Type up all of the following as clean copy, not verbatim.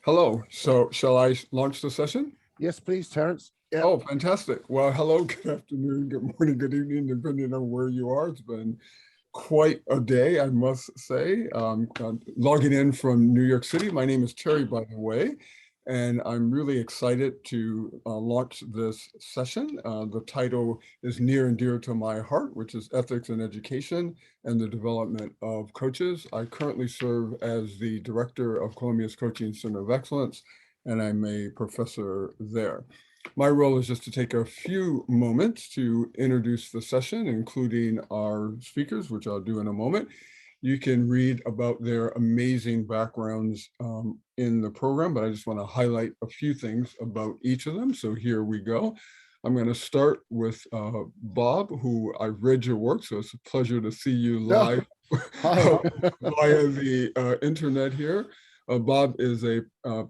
Hello. So shall I launch the session? Yes, please, Terence. Yeah. Oh, fantastic. Well, hello, good afternoon, good morning, good evening, depending on where you are. It's been quite a day, I must say. Logging in from New York City. My name is Terry, by the way, and I'm really excited to launch this session. The title is near and dear to my heart, which is Ethics in Education and the Development of Coaches. I currently serve as the Director of Columbia's Coaching Center of Excellence, and I'm a professor there. My role is just to take a few moments to introduce the session, including our speakers, which I'll do in a moment. You can read about their amazing backgrounds in the program, but I just want to highlight a few things about each of them. So here we go. I'm going to start with Bob, who I've read your work, so it's a pleasure to see you live via the internet here. Bob is a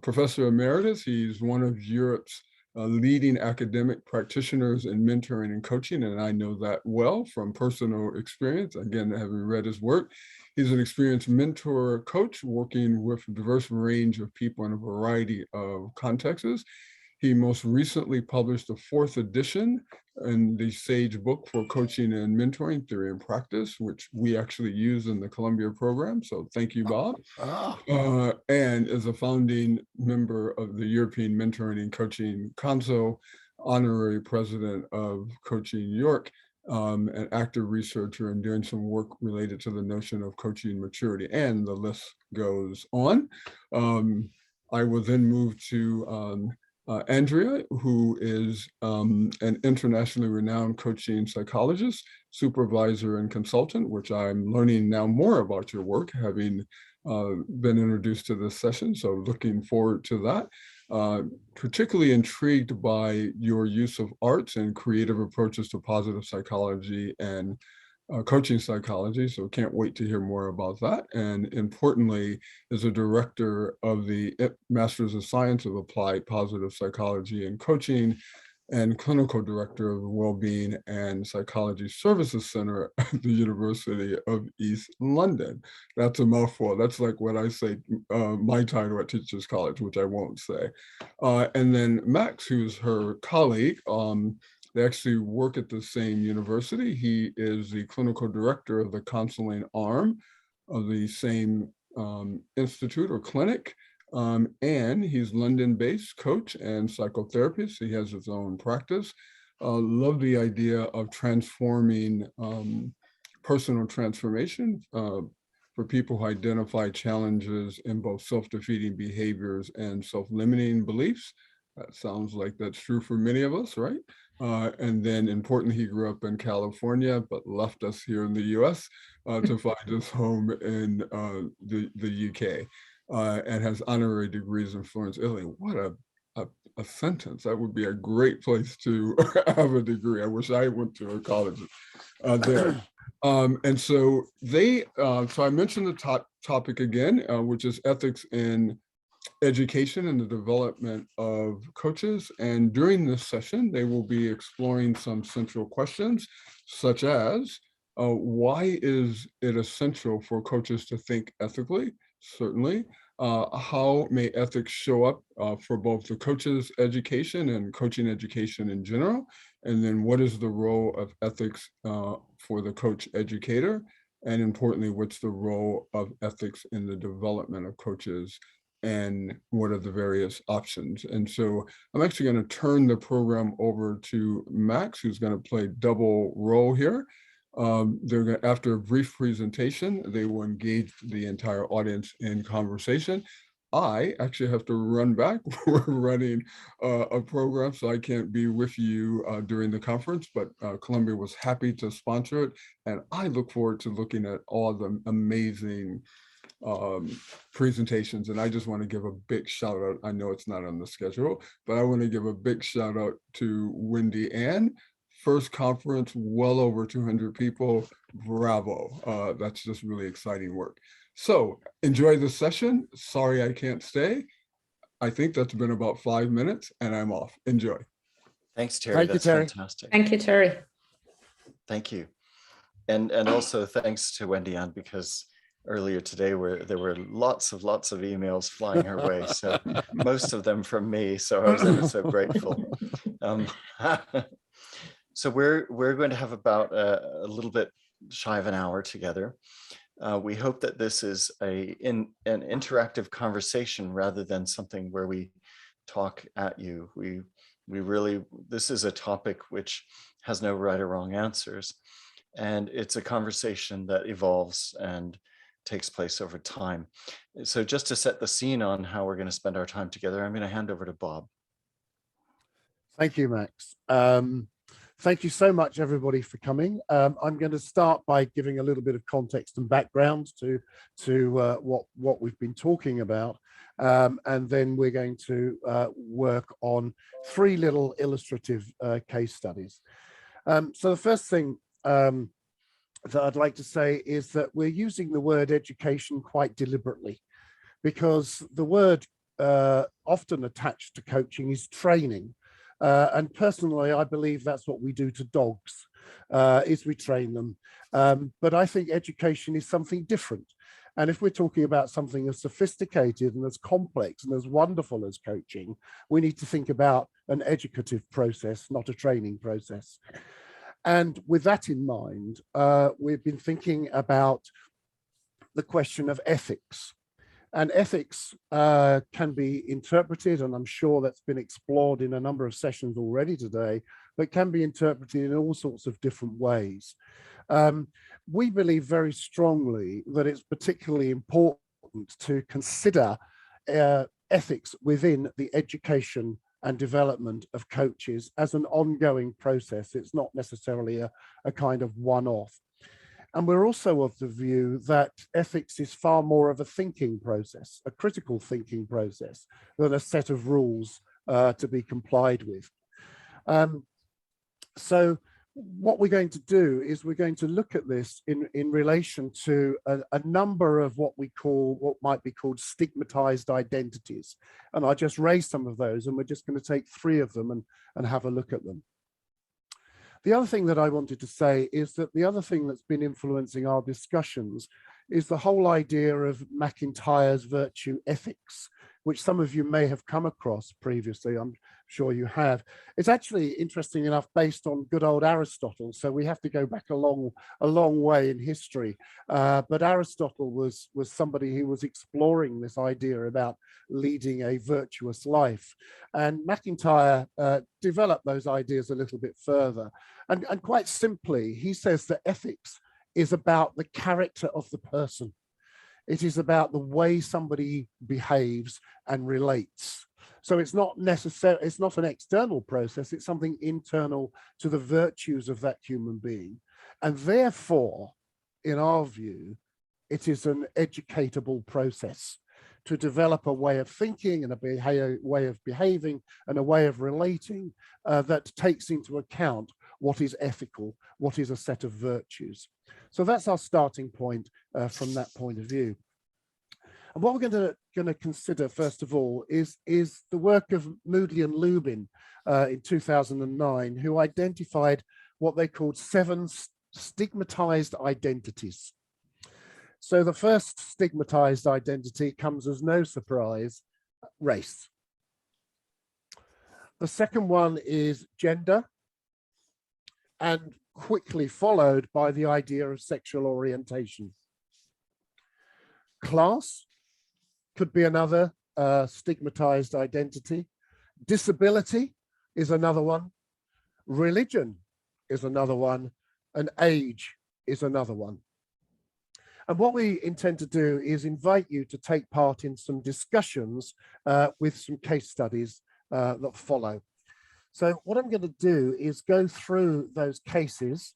professor emeritus. He's one of Europe's leading academic practitioners in mentoring and coaching, and I know that well from personal experience, again, having read his work. He's an experienced mentor coach working with a diverse range of people in a variety of contexts. He most recently published the 4th edition in the Sage book for coaching and mentoring theory and practice, which we actually use in the Columbia program. So thank you, Bob. And is a founding member of the European Mentoring and Coaching Council, honorary president of Coaching New York, an active researcher and doing some work related to the notion of coaching maturity, and the list goes on. I will then move to Andrea, who is an internationally renowned coaching psychologist, supervisor, and consultant, which I'm learning now more about your work, having been introduced to this session. So looking forward to that. Particularly intrigued by your use of arts and creative approaches to positive psychology and coaching psychology, so can't wait to hear more about that. And importantly, is a director of the Masters of Science of Applied Positive Psychology and Coaching, and clinical director of the Wellbeing and Psychology Services Center at the University of East London. That's a mouthful. That's like what I say, my title at Teachers College, which I won't say. And then Max, who's her colleague, they actually work at the same university. He is the clinical director of the counseling arm of the same institute or clinic. And he's London-based coach and psychotherapist. He has his own practice. Love the idea of transforming personal transformation for people who identify challenges in both self-defeating behaviors and self-limiting beliefs. That sounds like that's true for many of us, right? And then importantly, he grew up in California, but left us here in the US to find his home in the UK, and has honorary degrees in Florence, Italy. What a sentence. That would be a great place to have a degree. I wish I went to a college there. And so so I mentioned the topic again, which is ethics in education and the development of coaches. And during this session, they will be exploring some central questions, such as why is it essential for coaches to think ethically? Certainly. How may ethics show up for both the coach's education and coaching education in general? And then what is the role of ethics for the coach educator? And importantly, what's the role of ethics in the development of coaches? And what are the various options? And so I'm actually going to turn the program over to Max, who's going to play double role here. They're going to, after a brief presentation, they will engage the entire audience in conversation. I actually have to run back. We're running a program, so I can't be with you during the conference, but Columbia was happy to sponsor it. And I look forward to looking at all the amazing presentations. And I just want to give a big shout out. I know it's not on the schedule, but I want to give a big shout out to Wendy Ann. First conference, well over 200 people. Bravo. That's just really exciting work. So enjoy the session. Sorry I can't stay. I think that's been about 5 minutes and I'm off. Enjoy. Thanks, Terry. That's fantastic. Thank you, Terry. Thank you. And also thanks to Wendy Ann, because earlier today where there were lots of emails flying her way. So most of them from me. So I was ever so grateful. So we're going to have about a little bit shy of an hour together. We hope that this is an interactive conversation rather than something where we talk at you. We really, this is a topic which has no right or wrong answers. And it's a conversation that evolves and takes place over time. So just to set the scene on how we're going to spend our time together, I'm going to hand over to Bob. Thank you, Max. Thank you so much, everybody, for coming. I'm going to start by giving a little bit of context and background to what we've been talking about. And then we're going to work on 3 little illustrative case studies. So the first thing that I'd like to say is that we're using the word education quite deliberately, because the word often attached to coaching is training. And personally, I believe that's what we do to dogs, is we train them. But I think education is something different. And if we're talking about something as sophisticated and as complex and as wonderful as coaching, we need to think about an educative process, not a training process. And with that in mind, we've been thinking about the question of ethics. And ethics can be interpreted, and I'm sure that's been explored in a number of sessions already today, but can be interpreted in all sorts of different ways. We believe very strongly that it's particularly important to consider ethics within the education and development of coaches as an ongoing process. It's not necessarily a kind of one-off. And we're also of the view that ethics is far more of a thinking process, a critical thinking process, than a set of rules to be complied with. So what we're going to do is we're going to look at this in relation to a number of what might be called stigmatized identities. And I just raised some of those, and we're just going to take 3 of them and have a look at them. The other thing that I wanted to say is that the other thing that's been influencing our discussions is the whole idea of McIntyre's virtue ethics, which some of you may have come across previously. I'm sure you have. It's actually, interesting enough, based on good old Aristotle. So we have to go back a long way in history. But Aristotle was somebody who was exploring this idea about leading a virtuous life. And McIntyre developed those ideas a little bit further. And quite simply, he says that ethics is about the character of the person. It is about the way somebody behaves and relates. So it's not necessary, it's not an external process, it's something internal to the virtues of that human being. And therefore, in our view, it is an educatable process to develop a way of thinking and a way of behaving and a way of relating that takes into account what is ethical, what is a set of virtues. So that's our starting point from that point of view. And what we're going to consider, first of all, is the work of Moodley and Lubin in 2009, who identified what they called 7 stigmatized identities. So the first stigmatized identity comes as no surprise: race. The second one is gender, and quickly followed by the idea of sexual orientation. Class could be another stigmatized identity. Disability is another one. Religion is another one. And age is another one. And what we intend to do is invite you to take part in some discussions with some case studies that follow. So what I'm going to do is go through those cases,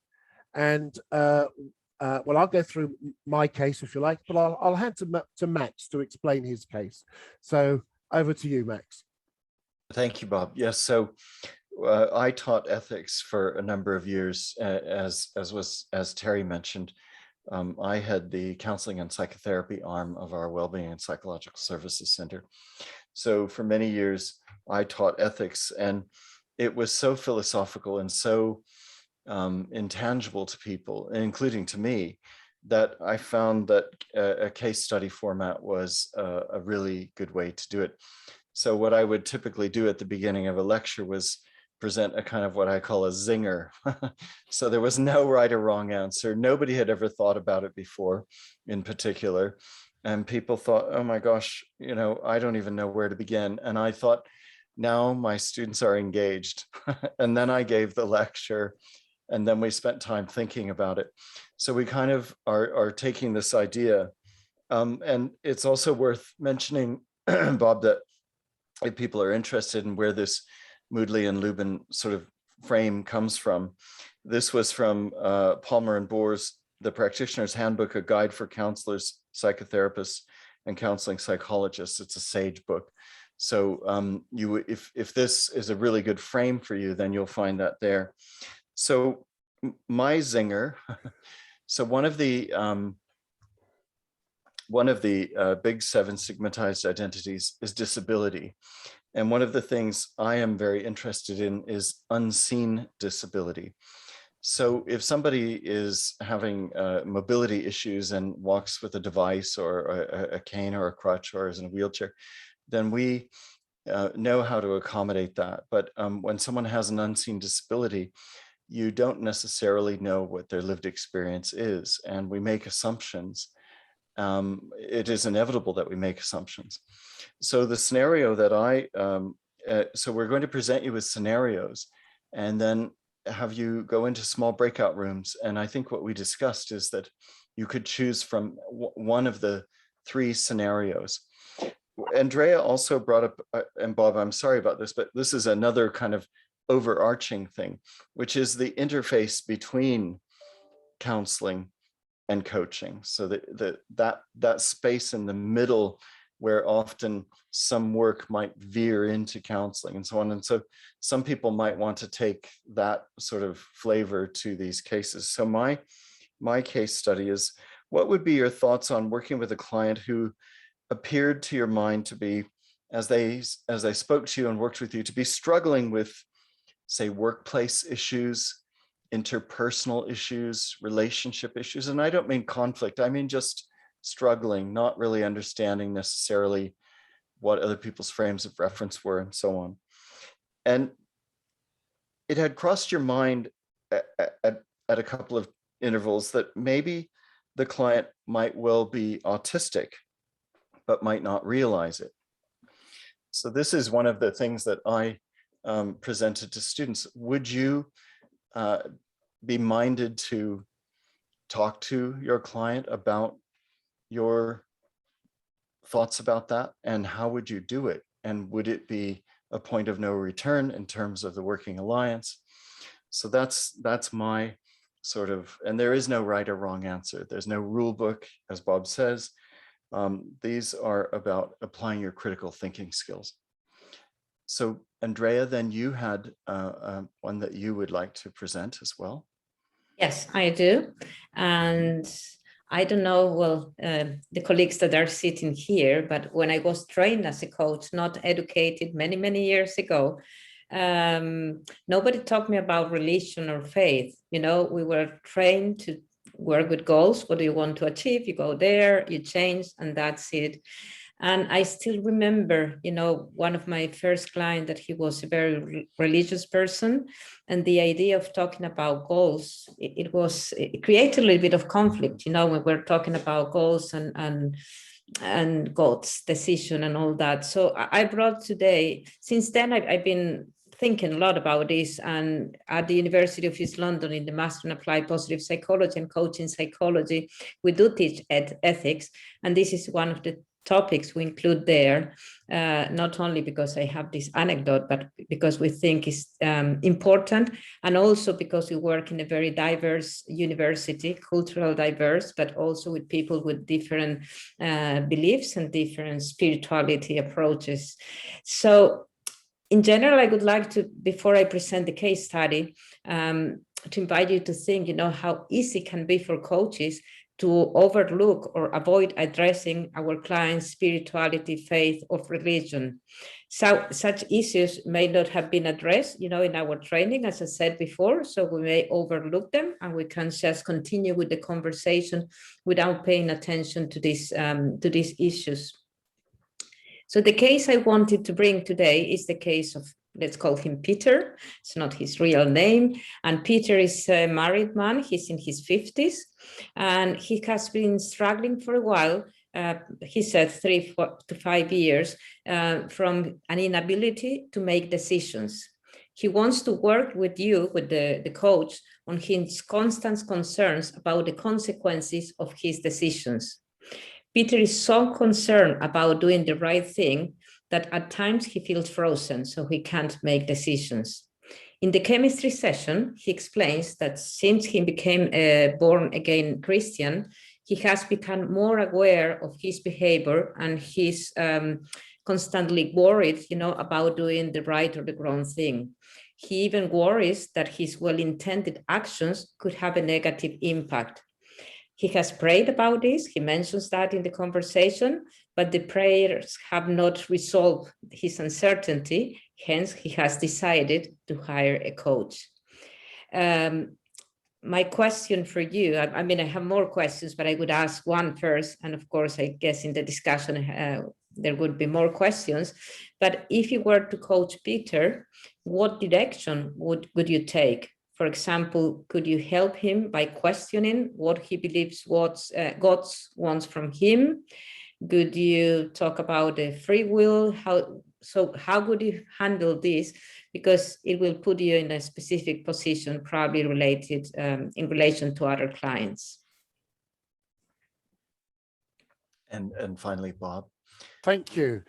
and well, I'll go through my case if you like, but I'll hand to Max to explain his case. So over to you, Max. Thank you, Bob. Yes, so I taught ethics for a number of years, as Terry mentioned. I had the counseling and psychotherapy arm of our Wellbeing and Psychological Services Center. So for many years, I taught ethics, and it was so philosophical and so intangible to people, including to me, that I found that a case study format was a really good way to do it. So what I would typically do at the beginning of a lecture was present a kind of what I call a zinger. So there was no right or wrong answer. Nobody had ever thought about it before in particular. And people thought, oh my gosh, you know, I don't even know where to begin. And I thought, now my students are engaged. And then I gave the lecture, and then we spent time thinking about it. So we kind of are taking this idea. And it's also worth mentioning, Bob, that if people are interested in where this Moodley and Lubin sort of frame comes from, this was from Palmer and Bohr's The Practitioner's Handbook, a guide for counselors, psychotherapists, and counseling psychologists. It's a sage book. So if this is a really good frame for you, then you'll find that there. So my zinger, so one of the big 7 stigmatized identities is disability. And one of the things I am very interested in is unseen disability. So if somebody is having mobility issues and walks with a device or a cane or a crutch or is in a wheelchair, then we know how to accommodate that. But when someone has an unseen disability, you don't necessarily know what their lived experience is, and we make assumptions. It is inevitable that we make assumptions. So the scenario that so we're going to present you with scenarios and then have you go into small breakout rooms. And I think what we discussed is that you could choose from one of the 3 scenarios. Andrea also brought up, and Bob, I'm sorry about this, but this is another kind of overarching thing, which is the interface between counseling and coaching. So that space in the middle where often some work might veer into counseling and so on. And so some people might want to take that sort of flavor to these cases. So my case study is, what would be your thoughts on working with a client who appeared to your mind to be, as they spoke to you and worked with you, to be struggling with, say, workplace issues, interpersonal issues, relationship issues? And I don't mean conflict, I mean just struggling, not really understanding necessarily what other people's frames of reference were and so on. And it had crossed your mind at a couple of intervals that maybe the client might well be autistic, but might not realize it. So this is one of the things that I presented to students. Would you be minded to talk to your client about your thoughts about that, and how would you do it? And would it be a point of no return in terms of the working alliance? So that's my sort of, and there is no right or wrong answer. There's no rule book, as Bob says. These are about applying your critical thinking skills. So Andrea, then you had one that you would like to present as well. Yes, I do. And I don't know, well, the colleagues that are sitting here, but when I was trained as a coach, not educated many, many years ago, nobody taught me about religion or faith. You know, we were trained to work with goals. What do you want to achieve? You go there, you change, and that's it. And I still remember, you know, one of my first clients, that he was a very religious person. And the idea of talking about goals, it created a little bit of conflict, you know, when we're talking about goals and God's decision and all that. So I brought today, since then, I've been thinking a lot about this, and at the University of East London in the Master in Applied Positive Psychology and Coaching Psychology, we do teach ethics, and this is one of the topics we include there, not only because I have this anecdote, but because we think it's important, and also because we work in a very diverse university, cultural diverse, but also with people with different beliefs and different spirituality approaches. So in general, I would like to, before I present the case study, to invite you to think, you know, how easy it can be for coaches to overlook or avoid addressing our clients' spirituality, faith, or religion. So such issues may not have been addressed, in our training, as I said before, so we may overlook them and we can just continue with the conversation without paying attention to these issues. So the case I wanted to bring today is the case of, let's call him Peter. It's not his real name. And Peter is a married man. He's in his 50s. And he has been struggling for a while. He said 3 to 5 years from an inability to make decisions. He wants to work with you, with the coach, on his constant concerns about the consequences of his decisions. Peter is so concerned about doing the right thing that at times he feels frozen, so he can't make decisions. In the chemistry session, he explains that since he became a born-again Christian, he has become more aware of his behavior and he's constantly worried, about doing the right or the wrong thing. He even worries that his well-intended actions could have a negative impact. He has prayed about this. He mentions that in the conversation, but the prayers have not resolved his uncertainty. Hence, he has decided to hire a coach. My question for you, I have more questions, but I would ask one first. And of course, I guess in the discussion, there would be more questions. But if you were to coach Peter, what direction would you take? For example, could you help him by questioning what he believes God wants from him? Could you talk about the free will? How would you handle this? Because it will put you in a specific position, probably related in relation to other clients. And finally, Bob. Thank you,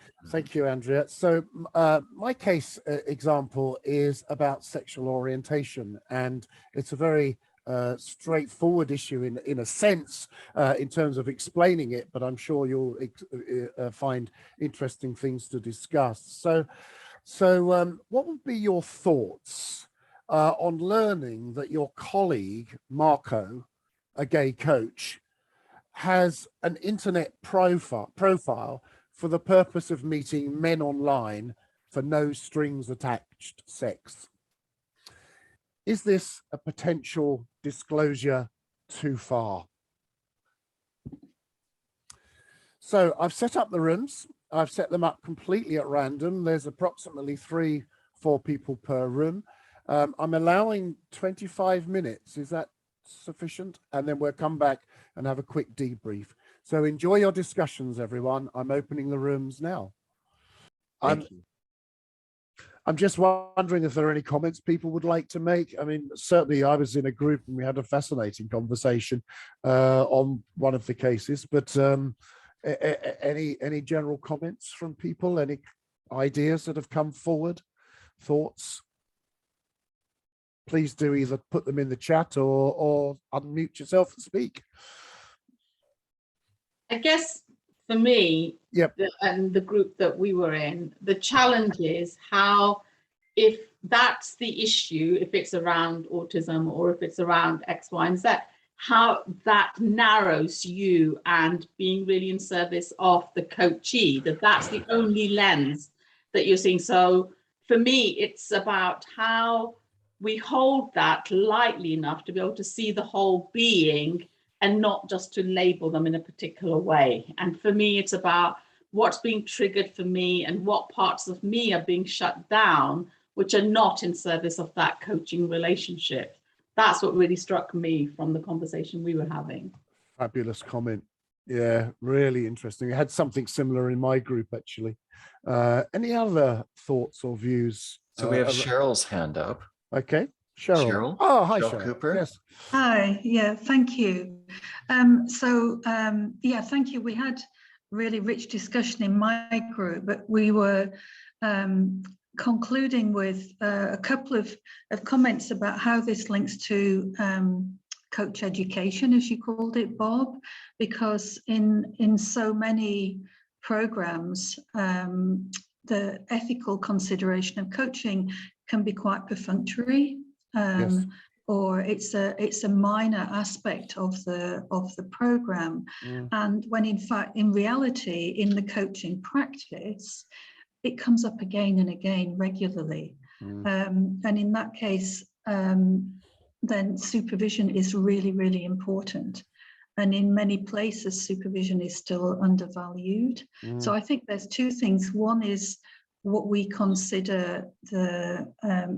Andrea. So my case example is about sexual orientation, and it's a very straightforward issue in a sense in terms of explaining it, but I'm sure you'll find interesting things to discuss. So what would be your thoughts on learning that your colleague, Marco, a gay coach, has an internet profile for the purpose of meeting men online for no strings attached sex? Is this a potential disclosure too far? So I've set up the rooms. I've set them up completely at random. There's approximately 3-4 people per room. I'm allowing 25 minutes. Is that sufficient? And then we'll come back and have a quick debrief. So enjoy your discussions, everyone. I'm opening the rooms now. Thank you. I'm just wondering if there are any comments people would like to make. I mean, certainly I was in a group and we had a fascinating conversation on one of the cases, but any general comments from people, any ideas that have come forward, thoughts? Please do either put them in the chat or unmute yourself and speak. I guess for me, yep, and the group that we were in, the challenge is how, if that's the issue, if it's around autism or if it's around X, Y, and Z, how that narrows you and being really in service of the coachee, that's the only lens that you're seeing. So for me, it's about how we hold that lightly enough to be able to see the whole being and not just to label them in a particular way. And for me, it's about what's being triggered for me and what parts of me are being shut down, which are not in service of that coaching relationship. That's what really struck me from the conversation we were having. Fabulous comment. Yeah, really interesting. I had something similar in my group, actually. Any other thoughts or views? So we have Cheryl's hand up. Okay. Cheryl. Oh, hi, Cheryl. Cooper. Yes. Hi. Yeah, thank you. Yeah, thank you. We had really rich discussion in my group, but we were concluding with a couple of comments about how this links to coach education, as you called it, Bob, because in so many programs, the ethical consideration of coaching can be quite perfunctory. Yes. or it's a minor aspect of the program. And when in fact, in reality, in the coaching practice, it comes up again and again regularly. And in that case, then supervision is really, really important. And in many places, supervision is still undervalued. So I think there's two things. One is what we consider the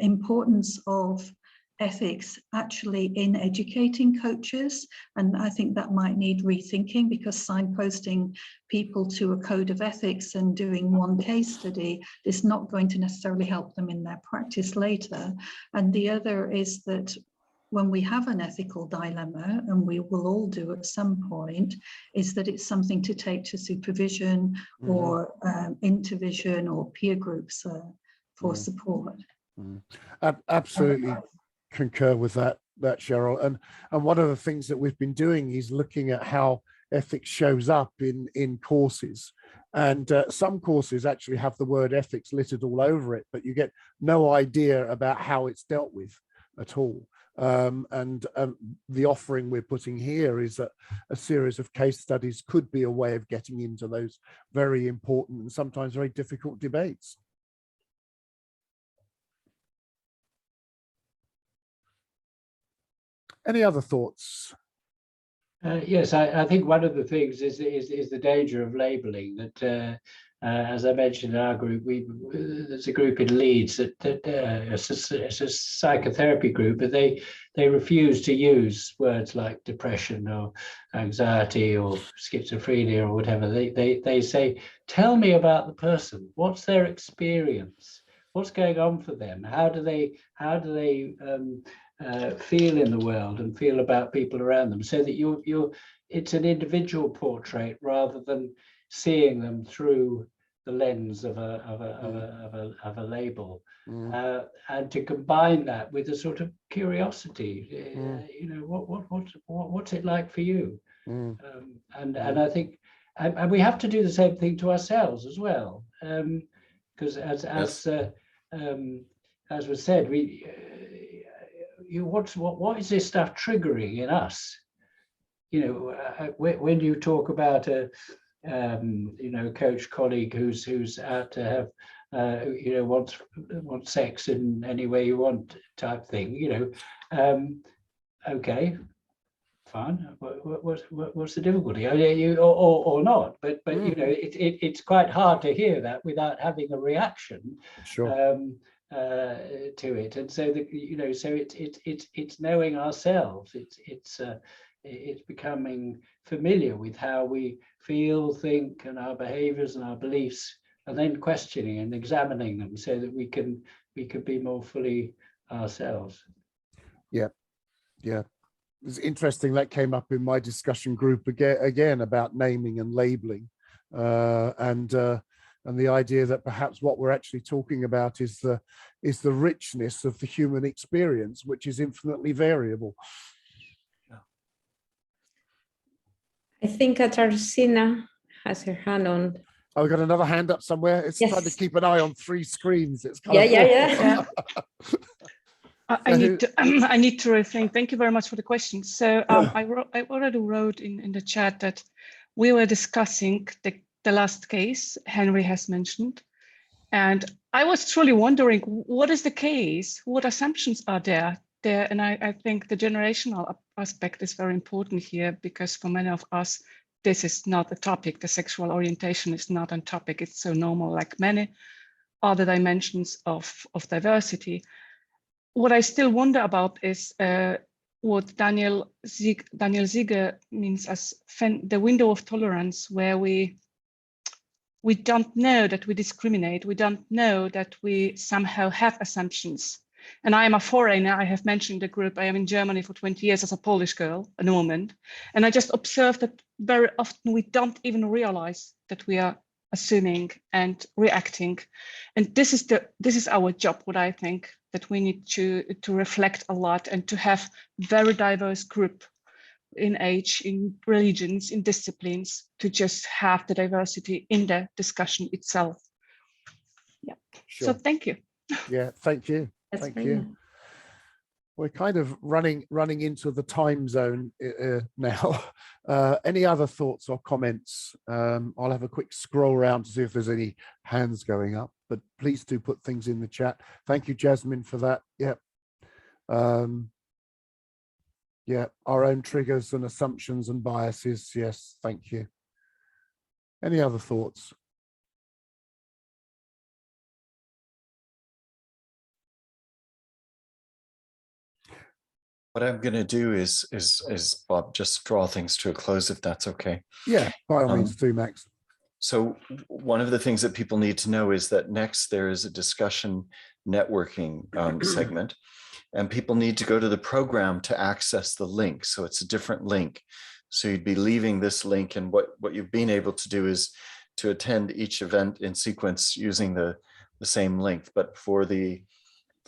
importance of ethics actually in educating coaches. And I think that might need rethinking, because signposting people to a code of ethics and doing one case study is not going to necessarily help them in their practice later. And the other is that when we have an ethical dilemma, and we will all do at some point, is that it's something to take to supervision or intervision or peer groups for support. Absolutely concur with that, Cheryl. And one of the things that we've been doing is looking at how ethics shows up in courses. And some courses actually have the word ethics littered all over it, but you get no idea about how it's dealt with at all. And the offering we're putting here is that a series of case studies could be a way of getting into those very important and sometimes very difficult debates. Any other thoughts? Yes, I think one of the things is the danger of labeling. That, as I mentioned in our group, there's a group in Leeds that it's a psychotherapy group, but they refuse to use words like depression or anxiety or schizophrenia or whatever. They say, tell me about the person. What's their experience? What's going on for them? How do they feel in the world and feel about people around them, so that it's an individual portrait rather than seeing them through the lens of a label, and to combine that with a sort of curiosity. You know, what's it like for you? And I think, and we have to do the same thing to ourselves as well, because as was said, what is this stuff triggering in us? You know, when you talk about a coach colleague who's out to have wants sex in any way you want type thing, okay, fine. What's the difficulty? Or not? But you know, it's quite hard to hear that without having a reaction. Sure. To it, and so it's knowing ourselves. It's becoming familiar with how we feel, think, and our behaviors and our beliefs, and then questioning and examining them so that we can be more fully ourselves. Yeah. It's interesting that came up in my discussion group again about naming and labeling, and the idea that perhaps what we're actually talking about is the richness of the human experience, which is infinitely variable. I think Katarzyna has her hand on. Oh, we got another hand up somewhere. It's trying to keep an eye on 3 screens. It's kind of yeah. I need to rethink. Thank you very much for the question. So I already wrote in the chat that we were discussing the last case Henry has mentioned, and I was truly wondering, what is the case? What assumptions are there? And I think the generational aspect is very important here, because for many of us, this is not a topic. The sexual orientation is not a topic. It's so normal, like many other dimensions of diversity. What I still wonder about is what Daniel Ziege means as the window of tolerance, where we don't know that we discriminate. We don't know that we somehow have assumptions. And I am a foreigner. I have mentioned the group. I am in Germany for 20 years as a Polish girl, a woman. And I just observed that very often we don't even realize that we are assuming and reacting. And this is our job, what I think, that we need to reflect a lot and to have very diverse group in age, in religions, in disciplines, to just have the diversity in the discussion itself. Yeah. Sure. So thank you. Yeah, thank you. That's thank you. we're kind of running into the time zone now. Any other thoughts or comments? I'll have a quick scroll around to see if there's any hands going up, but please do put things in the chat. Thank you, Jasmine, for that. Yep. Yeah, our own triggers and assumptions and biases. Yes, thank you. Any other thoughts? What I'm going to do is Bob, just draw things to a close, if that's okay. Yeah, by all means do, Max. So one of the things that people need to know is that next there is a discussion networking segment, and people need to go to the program to access the link. So it's a different link. So you'd be leaving this link, and what you've been able to do is to attend each event in sequence using the same link. But for the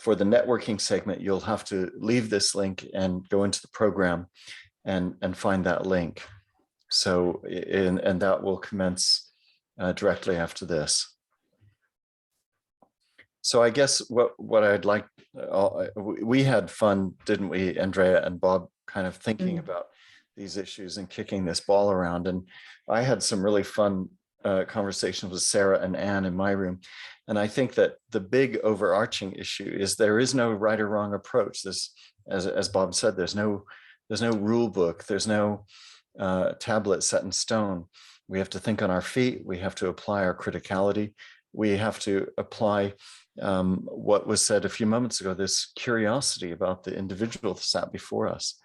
networking segment, you'll have to leave this link and go into the program and find that link. So, and that will commence directly after this. So I guess what I'd like, we had fun, didn't we, Andrea and Bob, kind of thinking about these issues and kicking this ball around. And I had some really fun conversations with Sarah and Anne in my room. And I think that the big overarching issue is there is no right or wrong approach. This, as Bob said, there's no rule book. There's no tablet set in stone. We have to think on our feet. We have to apply our criticality. We have to apply what was said a few moments ago, this curiosity about the individual that sat before us.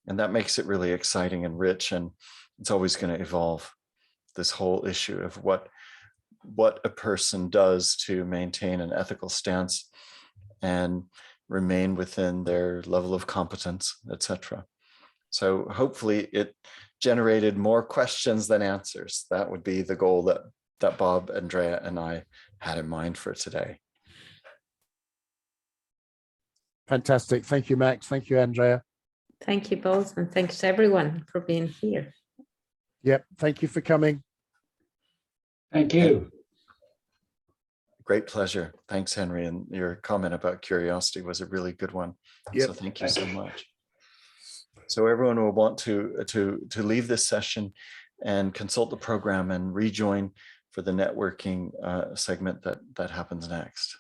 And that makes it really exciting and rich. And it's always going to evolve, this whole issue of what a person does to maintain an ethical stance and remain within their level of competence, etc. So hopefully it generated more questions than answers. That would be the goal that Bob, Andrea, and I had in mind for today. Fantastic. Thank you, Max. Thank you, Andrea. Thank you both, and thanks everyone for being here. Yep. Thank you for coming. Thank you. Great pleasure. Thanks, Henry. And your comment about curiosity was a really good one. Yep. So thank you so much. So everyone will want to leave this session and consult the program and rejoin for the networking segment that happens next.